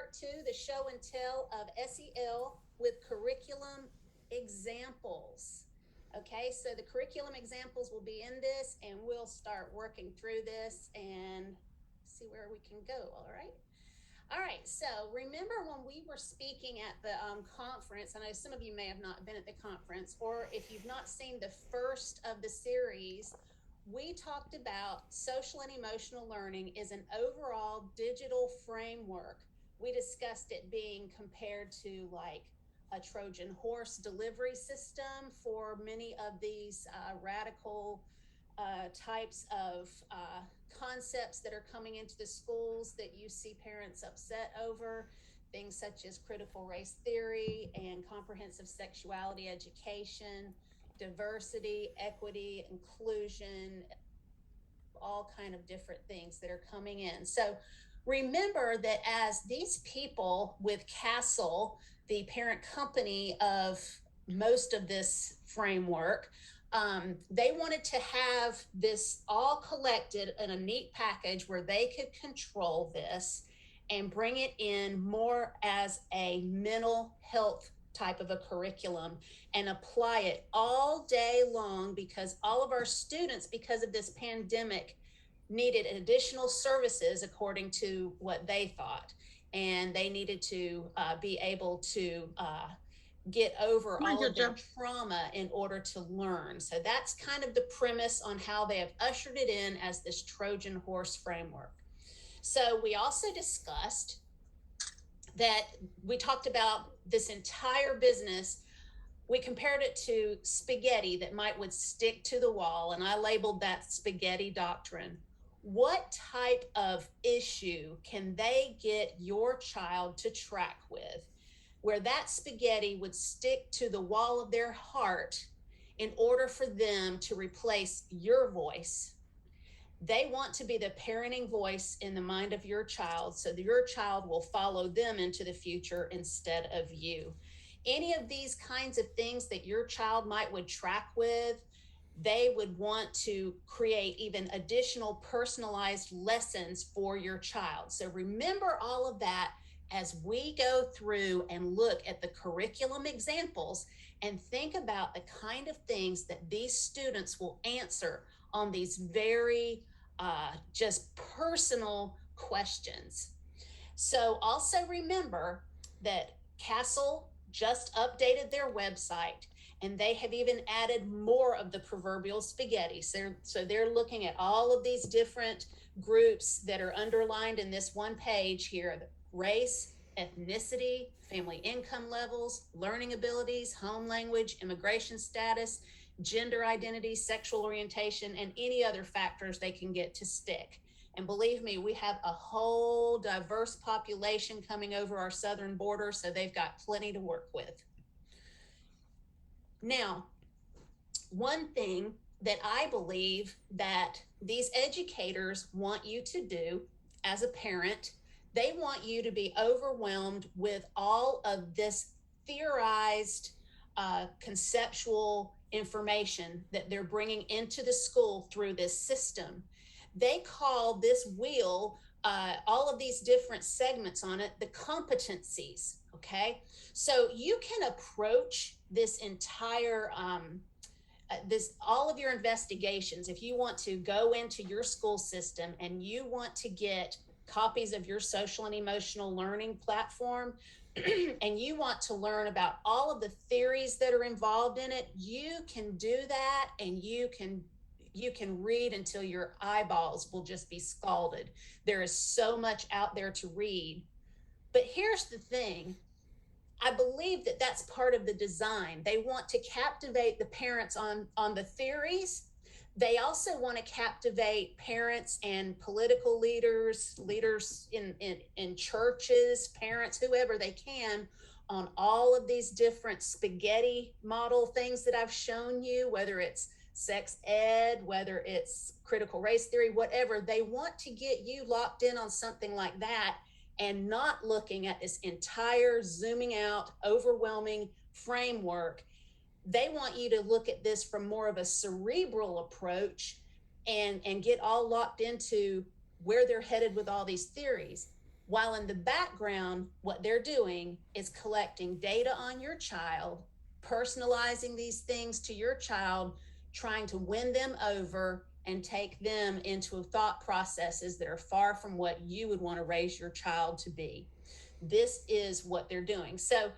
part 2, the show and tell of SEL with curriculum examples. Okay, so the curriculum examples will be in this, and we'll start working through this and see where we can go. All right, so remember when we were speaking at the conference, I know some of you may have not been at the conference, or if you've not seen the first of the series, we talked about social and emotional learning is an overall digital framework. We discussed it being compared to like a Trojan horse delivery system for many of these radical types of concepts that are coming into the schools that you see parents upset over, things such as critical race theory and comprehensive sexuality education, diversity, equity, inclusion, all kind of different things that are coming in. So remember that as these people with Castle, the parent company of most of this framework, they wanted to have this all collected in a neat package where they could control this and bring it in more as a mental health type of a curriculum and apply it all day long, because all of our students, because of this pandemic, needed additional services according to what they thought, and they needed to be able to get over all of their trauma in order to learn. So that's kind of the premise on how they have ushered it in as this Trojan horse framework. So we also discussed that we talked about this entire business. We compared it to spaghetti that would stick to the wall, and I labeled that spaghetti doctrine. What type of issue can they get your child to track with, where that spaghetti would stick to the wall of their heart in order for them to replace your voice? They want to be the parenting voice in the mind of your child, so that your child will follow them into the future instead of you. Any of these kinds of things that your child would track with, they would want to create even additional personalized lessons for your child. So remember all of that as we go through and look at the curriculum examples and think about the kind of things that these students will answer on these very just personal questions. So also remember that Castle just updated their website, and they have even added more of the proverbial spaghetti. So they're looking at all of these different groups that are underlined in this one page here: race, ethnicity, family income levels, learning abilities, home language, immigration status, gender identity, sexual orientation, and any other factors they can get to stick. And believe me, we have a whole diverse population coming over our southern border, so they've got plenty to work with. Now, one thing that I believe that these educators want you to do as a parent, they want you to be overwhelmed with all of this theorized, conceptual information that they're bringing into the school through this system. They call this wheel, all of these different segments on it, the competencies, okay? So you can approach this entire, all of your investigations, if you want to go into your school system and you want to get copies of your social and emotional learning platform, and you want to learn about all of the theories that are involved in it, you can do that, and you can read until your eyeballs will just be scalded. There is so much out there to read. But here's the thing. I believe that that's part of the design. They want to captivate the parents on the theories. They also want to captivate parents and political leaders in churches, parents, whoever they can, on all of these different spaghetti model things that I've shown you, whether it's sex ed, whether it's critical race theory, whatever. They want to get you locked in on something like that and not looking at this entire zooming out, overwhelming framework. They want you to look at this from more of a cerebral approach and get all locked into where they're headed with all these theories. while in the background, what they're doing is collecting data on your child, personalizing these things to your child, trying to win them over and take them into thought processes that are far from what you would want to raise your child to be. This is what they're doing. So,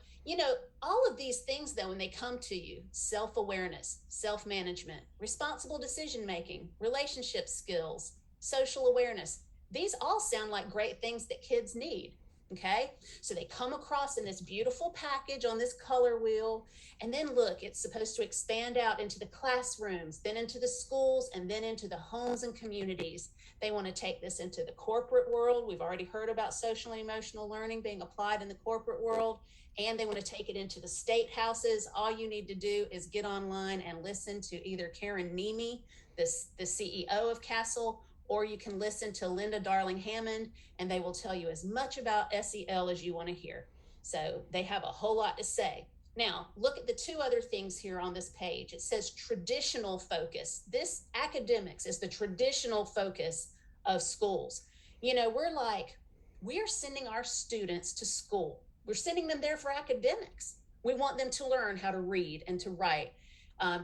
all of these things, though, when they come to you, self-awareness, self-management, responsible decision-making, relationship skills, social awareness, these all sound like great things that kids need. Okay, so they come across in this beautiful package on this color wheel, and then look, it's supposed to expand out into the classrooms, then into the schools, and then into the homes and communities. They want to take this into the corporate world. We've already heard about social and emotional learning being applied in the corporate world, and they want to take it into the state houses. All you need to do is get online and listen to either Karen Nemi, the CEO of Castle, or you can listen to Linda Darling Hammond, and they will tell you as much about SEL as you want to hear. So they have a whole lot to say. Now, look at the two other things here on this page. It says traditional focus. This academics is the traditional focus of schools. We're sending our students to school. We're sending them there for academics. We want them to learn how to read and to write,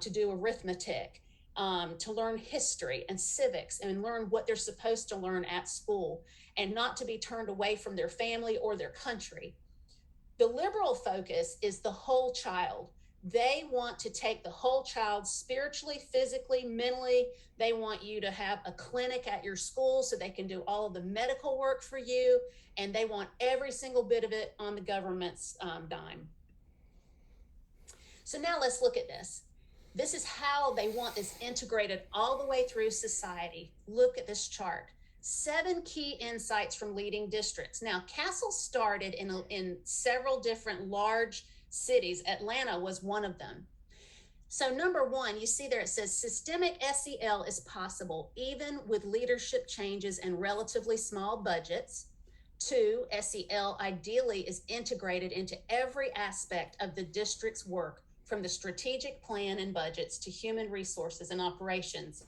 to do arithmetic, to learn history and civics and learn what they're supposed to learn at school, and not to be turned away from their family or their country. The liberal focus is the whole child. They want to take the whole child spiritually, physically, mentally. They want you to have a clinic at your school so they can do all of the medical work for you, and they want every single bit of it on the government's dime. So now let's look at this. This is how they want this integrated all the way through society. Look at this chart. 7 key insights from leading districts. Now, Castle started in several different large cities. Atlanta was one of them. So number 1, you see there it says systemic SEL is possible even with leadership changes and relatively small budgets. 2, SEL ideally is integrated into every aspect of the district's work, from the strategic plan and budgets to human resources and operations.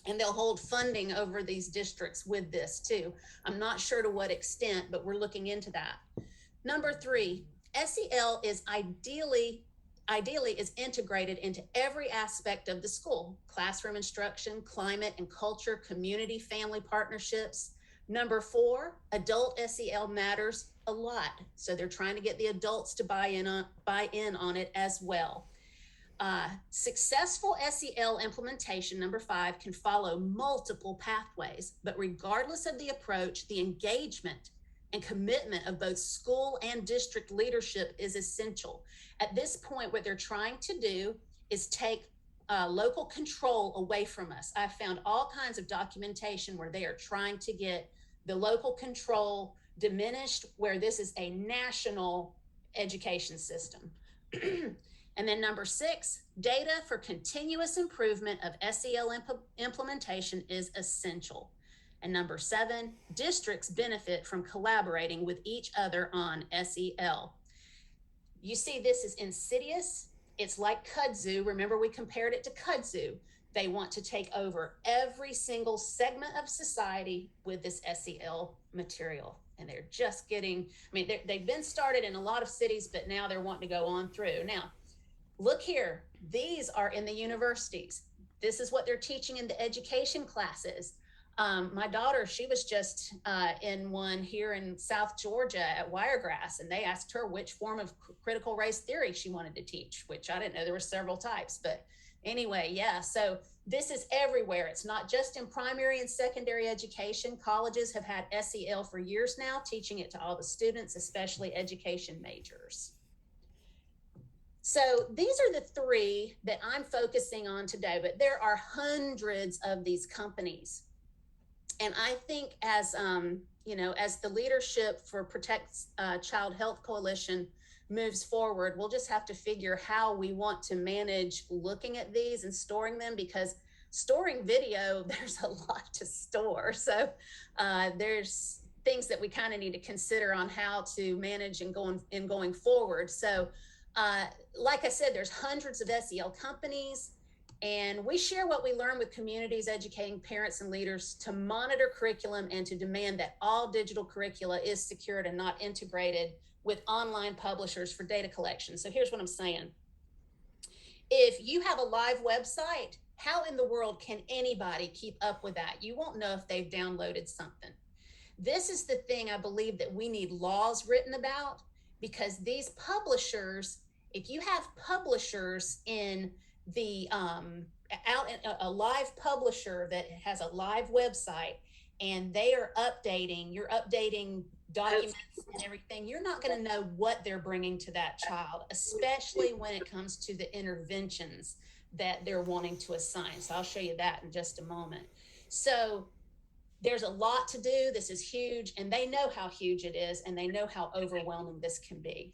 And they'll hold funding over these districts with this too. I'm not sure to what extent, but we're looking into that. Number 3, SEL is ideally is integrated into every aspect of the school: classroom instruction, climate and culture, community, family partnerships. Number 4, adult SEL matters a lot. So they're trying to get the adults to buy in on it as well. Successful SEL implementation, number 5, can follow multiple pathways, but regardless of the approach, the engagement and commitment of both school and district leadership is essential. At this point, what they're trying to do is take local control away from us. I've found all kinds of documentation where they are trying to get the local control diminished, where this is a national education system. And then number 6, data for continuous improvement of SEL implementation is essential. And number 7, districts benefit from collaborating with each other on SEL. You see, this is insidious. It's like kudzu. Remember, we compared it to kudzu. They want to take over every single segment of society with this SEL material. And they're just getting, they've been started in a lot of cities, but now they're wanting to go on through. Now, look here. These are in the universities. This is what they're teaching in the education classes. My daughter, she was just in one here in South Georgia at Wiregrass, and they asked her which form of critical race theory she wanted to teach, which I didn't know there were several types. But anyway, yeah, so this is everywhere. It's not just in primary and secondary education. Colleges have had SEL for years now, teaching it to all the students, especially education majors. So these are the 3 that I'm focusing on today, but there are hundreds of these companies. And I think as the leadership for Protect Child Health Coalition moves forward, we'll just have to figure how we want to manage looking at these and storing them, because storing video, there's a lot to store. So there's things that we kind of need to consider on how to manage and going forward. So like I said, there's hundreds of SEL companies. And we share what we learn with communities, educating parents and leaders to monitor curriculum and to demand that all digital curricula is secured and not integrated with online publishers for data collection. So here's what I'm saying. If you have a live website, how in the world can anybody keep up with that? You won't know if they've downloaded something. This is the thing I believe that we need laws written about, because these publishers, if you have publishers in the out in a live publisher that has a live website and they are updating, you're updating documents and everything, you're not going to know what they're bringing to that child, especially when it comes to the interventions that they're wanting to assign. So I'll show you that in just a moment. So there's a lot to do. This is huge, and they know how huge it is, and they know how overwhelming this can be.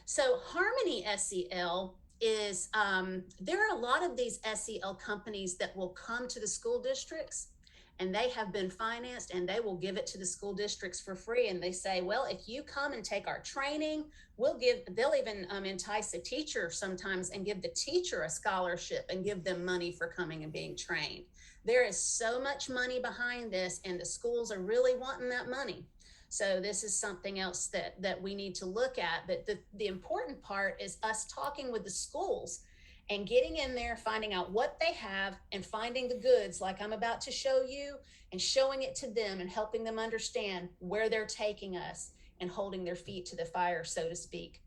So Harmony SEL is, there are a lot of these SEL companies that will come to the school districts, and they have been financed, and they will give it to the school districts for free. And they say, well, if you come and take our training, they'll even entice a teacher sometimes and give the teacher a scholarship and give them money for coming and being trained. There is so much money behind this, and the schools are really wanting that money. So this is something else that we need to look at. But the important part is us talking with the schools and getting in there, finding out what they have and finding the goods like I'm about to show you, and showing it to them and helping them understand where they're taking us and holding their feet to the fire, so to speak.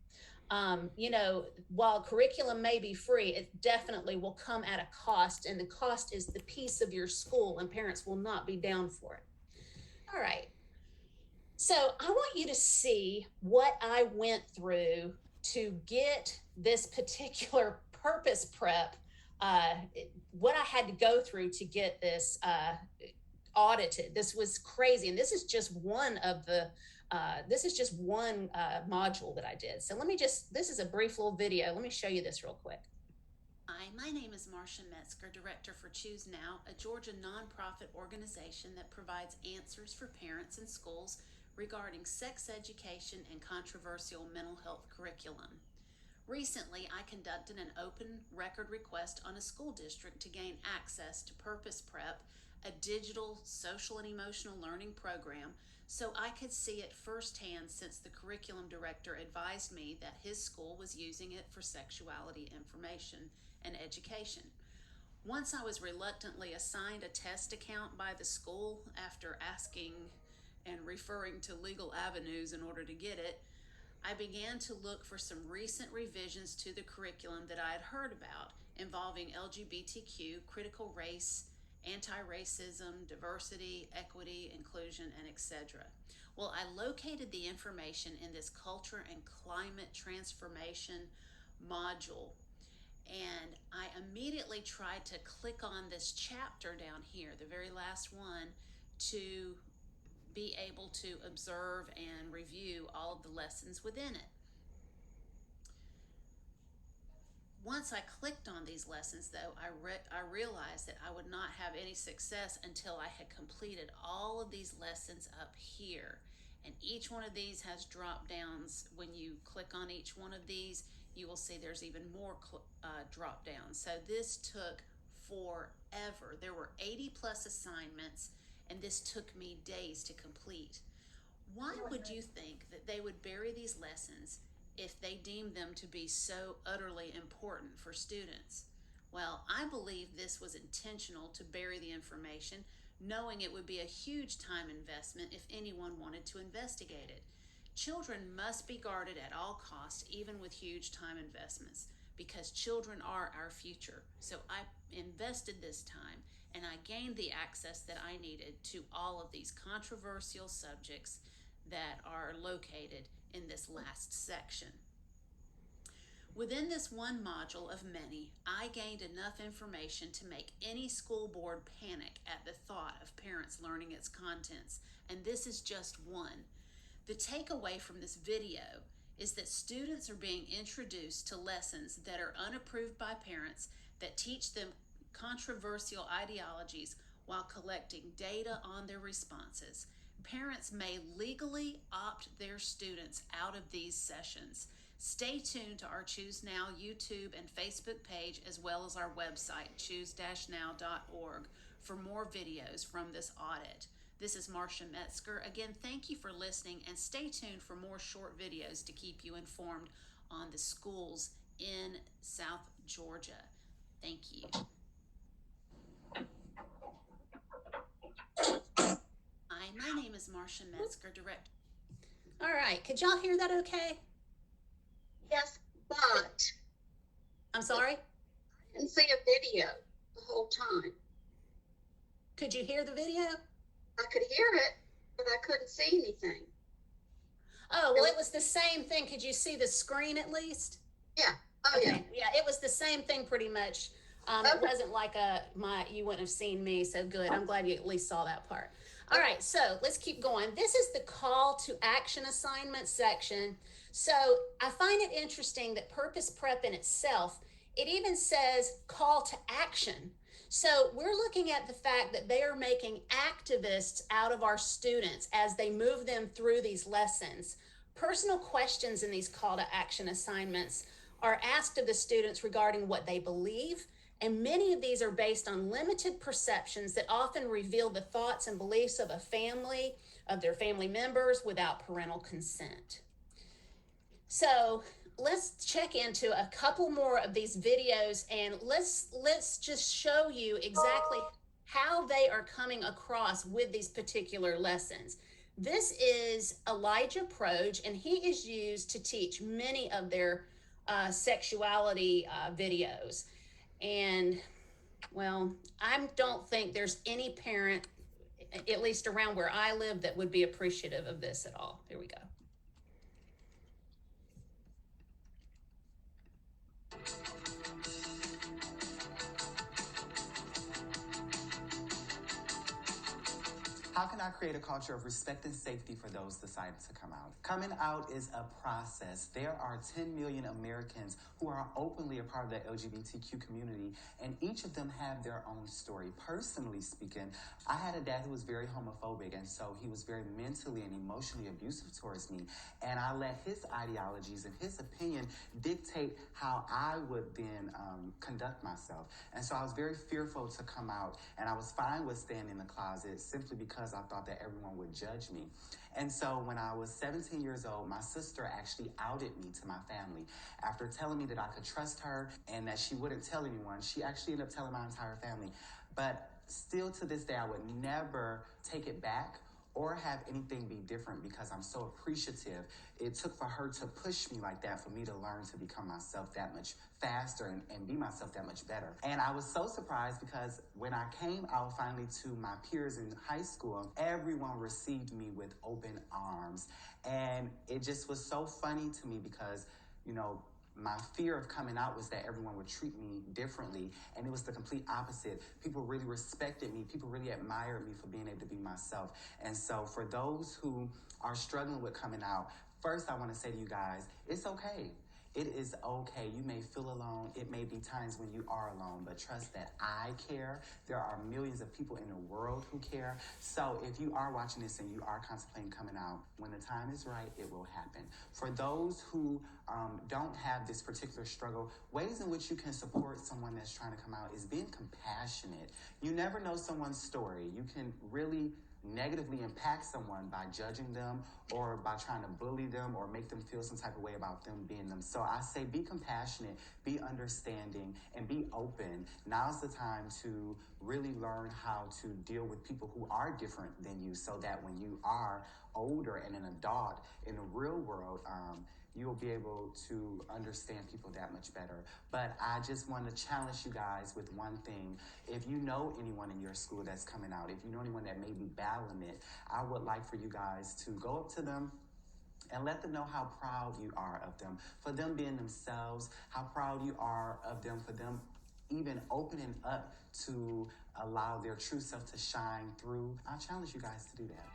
You know, while curriculum may be free, it definitely will come at a cost, and the cost is the piece of your school, and parents will not be down for it. All right. So I want you to see what I went through to get this particular purpose prep, what I had to go through to get this audited. This was crazy. And this is just one of the module that I did. So this is a brief little video. Let me show you this real quick. Hi, my name is Marsha Metzger, Director for Choose Now, a Georgia nonprofit organization that provides answers for parents and schools regarding sex education and controversial mental health curriculum. Recently, I conducted an open record request on a school district to gain access to Purpose Prep, a digital social and emotional learning program, so I could see it firsthand, since the curriculum director advised me that his school was using it for sexuality information and education. Once I was reluctantly assigned a test account by the school after asking and referring to legal avenues in order to get it, I began to look for some recent revisions to the curriculum that I had heard about, involving LGBTQ, critical race, anti-racism, diversity, equity, inclusion, and etc. Well, I located the information in this culture and climate transformation module, and I immediately tried to click on this chapter down here, the very last one, to be able to observe and review all of the lessons within it. Once I clicked on these lessons, though, I realized that I would not have any success until I had completed all of these lessons up here. And each one of these has drop downs. When you click on each one of these, you will see there's even more drop downs. So this took forever. There were 80 plus assignments, and this took me days to complete. Why would you think that they would bury these lessons if they deemed them to be so utterly important for students? Well, I believe this was intentional, to bury the information, knowing it would be a huge time investment if anyone wanted to investigate it. Children must be guarded at all costs, even with huge time investments, because children are our future. So I invested this time, and I gained the access that I needed to all of these controversial subjects that are located in this last section. Within this one module of many, I gained enough information to make any school board panic at the thought of parents learning its contents, and this is just one. The takeaway from this video is that students are being introduced to lessons that are unapproved by parents, that teach them controversial ideologies while collecting data on their responses. Parents may legally opt their students out of these sessions. Stay tuned to our Choose Now YouTube and Facebook page, as well as our website, choose-now.org, for more videos from this audit. This is Marsha Metzger. Again, thank you for listening, and stay tuned for more short videos to keep you informed on the schools in South Georgia. Thank you. Hi, my name is Marsha Metzger, Director. All right, could y'all hear that okay? Yes, but I'm sorry? I didn't see a video the whole time. Could you hear the video? I could hear it, but I couldn't see anything. Oh, well, it was the same thing. Could you see the screen at least? Yeah. Oh, okay. Yeah, it was the same thing pretty much. It wasn't like you wouldn't have seen me, so good. I'm glad you at least saw that part. All right, so let's keep going. This is the call to action assignment section. So I find it interesting that Purpose Prep in itself, it even says call to action. So we're looking at the fact that they are making activists out of our students as they move them through these lessons. Personal questions in these call to action assignments are asked of the students regarding what they believe, and many of these are based on limited perceptions that often reveal the thoughts and beliefs of a family, of their family members, without parental consent. So let's check into a couple more of these videos, and let's just show you exactly how they are coming across with these particular lessons. This is Elijah Proge, and he is used to teach many of their sexuality videos. And, well, I don't think there's any parent, at least around where I live, that would be appreciative of this at all. Here we go. How can I create a culture of respect and safety for those deciding to come out? Coming out is a process. There are 10 million Americans who are openly a part of the LGBTQ community, and each of them have their own story. Personally speaking, I had a dad who was very homophobic, and so he was very mentally and emotionally abusive towards me, and I let his ideologies and his opinion dictate how I would then conduct myself. And so I was very fearful to come out, and I was fine with staying in the closet simply because I thought that everyone would judge me. And so when I was 17 years old, my sister actually outed me to my family. After telling me that I could trust her and that she wouldn't tell anyone, she actually ended up telling my entire family. But still to this day, I would never take it back or have anything be different because I'm so appreciative. It took for her to push me like that for me to learn to become myself that much faster and be myself that much better. And I was so surprised because when I came out finally to my peers in high school, everyone received me with open arms. And it just was so funny to me because, you know, my fear of coming out was that everyone would treat me differently, and it was the complete opposite. People really respected me. People really admired me for being able to be myself. And so for those who are struggling with coming out, first I want to say to you guys, it's okay. It is okay. You may feel alone. It may be times when you are alone, but trust that I care. There are millions of people in the world who care. So if you are watching this and you are contemplating coming out, when the time is right, it will happen. For those who don't have this particular struggle, ways in which you can support someone that's trying to come out is being compassionate. You never know someone's story. You can really negatively impact someone by judging them or by trying to bully them or make them feel some type of way about them being them. So I say be compassionate, be understanding, and be open. Now's the time to really learn how to deal with people who are different than you so that when you are older and an adult in the real world, you'll be able to understand people that much better. But I just want to challenge you guys with one thing. If you know anyone in your school that's coming out, if you know anyone that may be battling it, I would like for you guys to go up to them and let them know how proud you are of them, for them being themselves, how proud you are of them, for them even opening up to allow their true self to shine through. I challenge you guys to do that.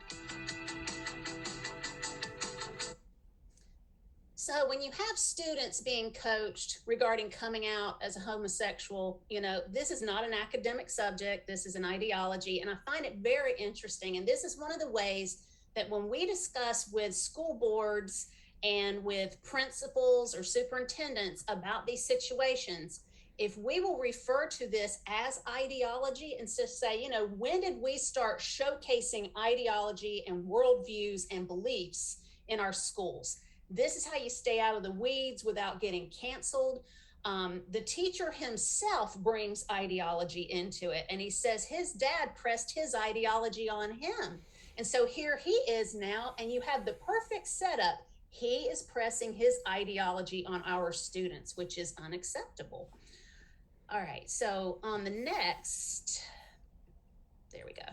So when you have students being coached regarding coming out as a homosexual, you know, this is not an academic subject. This is an ideology. And I find it very interesting. And this is one of the ways that when we discuss with school boards and with principals or superintendents about these situations, if we will refer to this as ideology and just say, you know, when did we start showcasing ideology and worldviews and beliefs in our schools? This is how you stay out of the weeds without getting canceled. The teacher himself brings ideology into it, and he says his dad pressed his ideology on him. And so here he is now, and you have the perfect setup. He is pressing his ideology on our students, which is unacceptable. All right, so on the next, there we go.